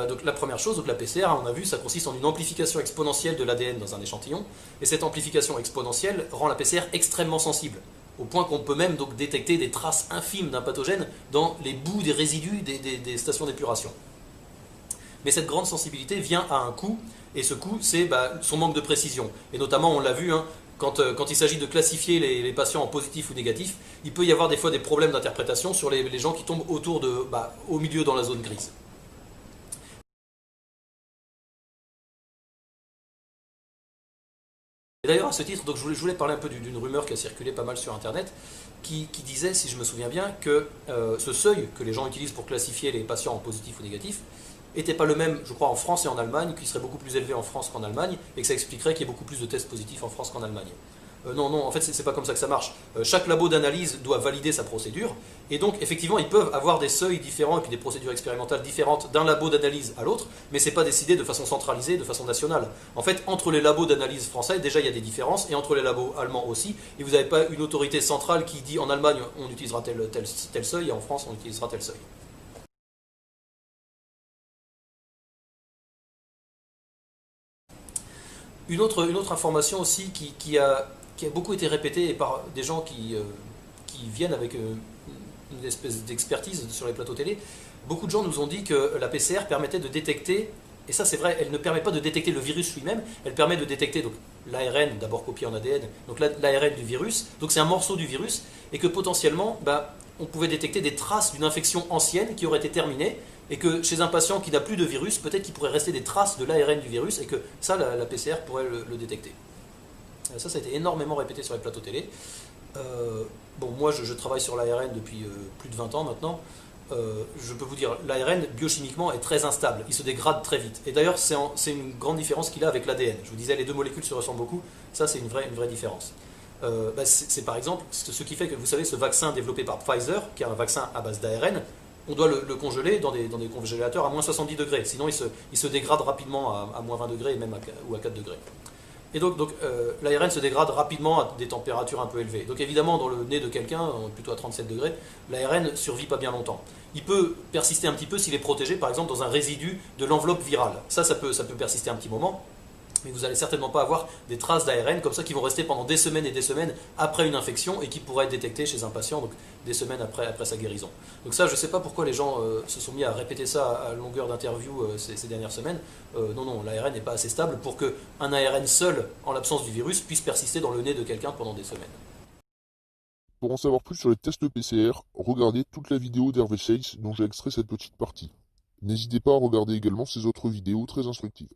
Donc la première chose, donc la PCR, on a vu, ça consiste en une amplification exponentielle de l'ADN dans un échantillon, et cette amplification exponentielle rend la PCR extrêmement sensible, au point qu'on peut même donc détecter des traces infimes d'un pathogène dans les bouts des résidus des stations d'épuration. Mais cette grande sensibilité vient à un coût, et ce coût, c'est son manque de précision. Et notamment, on l'a vu, hein, quand il s'agit de classifier les patients en positif ou négatif, il peut y avoir des fois des problèmes d'interprétation sur les gens qui tombent au milieu dans la zone grise. Et d'ailleurs, à ce titre, donc je voulais parler un peu d'une rumeur qui a circulé pas mal sur Internet, qui disait, si je me souviens bien, que ce seuil que les gens utilisent pour classifier les patients en positif ou négatif n'était pas le même, je crois, en France et en Allemagne, qu'il serait beaucoup plus élevé en France qu'en Allemagne, et que ça expliquerait qu'il y ait beaucoup plus de tests positifs en France qu'en Allemagne. Non, non, en fait, c'est pas comme ça que ça marche. Chaque labo d'analyse doit valider sa procédure, et donc, effectivement, ils peuvent avoir des seuils différents et puis des procédures expérimentales différentes d'un labo d'analyse à l'autre, mais c'est pas décidé de façon centralisée, de façon nationale. En fait, entre les labos d'analyse français, déjà, il y a des différences, et entre les labos allemands aussi, et vous n'avez pas une autorité centrale qui dit en Allemagne, on utilisera tel seuil, et en France, on utilisera tel seuil. Une autre information aussi qui a beaucoup été répétée par des gens qui viennent avec une espèce d'expertise sur les plateaux télé. Beaucoup de gens nous ont dit que la PCR permettait de détecter, et ça c'est vrai, elle ne permet pas de détecter le virus lui-même, elle permet de détecter l'ARN, d'abord copié en ADN, donc l'ARN du virus, donc c'est un morceau du virus, et que potentiellement, on pouvait détecter des traces d'une infection ancienne qui aurait été terminée, et que chez un patient qui n'a plus de virus, peut-être qu'il pourrait rester des traces de l'ARN du virus, et que ça, la PCR pourrait le détecter. Ça a été énormément répété sur les plateaux télé. Bon, moi, je travaille sur l'ARN depuis plus de 20 ans maintenant. Je peux vous dire, l'ARN, biochimiquement, est très instable. Il se dégrade très vite. Et d'ailleurs, c'est une grande différence qu'il a avec l'ADN. Je vous disais, les deux molécules se ressemblent beaucoup. Ça, c'est une vraie différence. C'est par exemple ce qui fait que, vous savez, ce vaccin développé par Pfizer, qui est un vaccin à base d'ARN, on doit le congeler dans des congélateurs à moins 70 degrés. Sinon, il se dégrade rapidement à moins 20 degrés ou à 4 degrés. Et donc l'ARN se dégrade rapidement à des températures un peu élevées. Donc évidemment, dans le nez de quelqu'un, plutôt à 37 degrés, l'ARN ne survit pas bien longtemps. Il peut persister un petit peu s'il est protégé, par exemple, dans un résidu de l'enveloppe virale. Ça peut persister un petit moment, mais vous n'allez certainement pas avoir des traces d'ARN comme ça qui vont rester pendant des semaines et des semaines après une infection et qui pourraient être détectées chez un patient, donc des semaines après sa guérison. Donc ça, je ne sais pas pourquoi les gens se sont mis à répéter ça à longueur d'interview ces dernières semaines. Non, l'ARN n'est pas assez stable pour qu'un ARN seul, en l'absence du virus, puisse persister dans le nez de quelqu'un pendant des semaines. Pour en savoir plus sur les tests PCR, regardez toute la vidéo d'Hervé Sales dont j'ai extrait cette petite partie. N'hésitez pas à regarder également ses autres vidéos très instructives.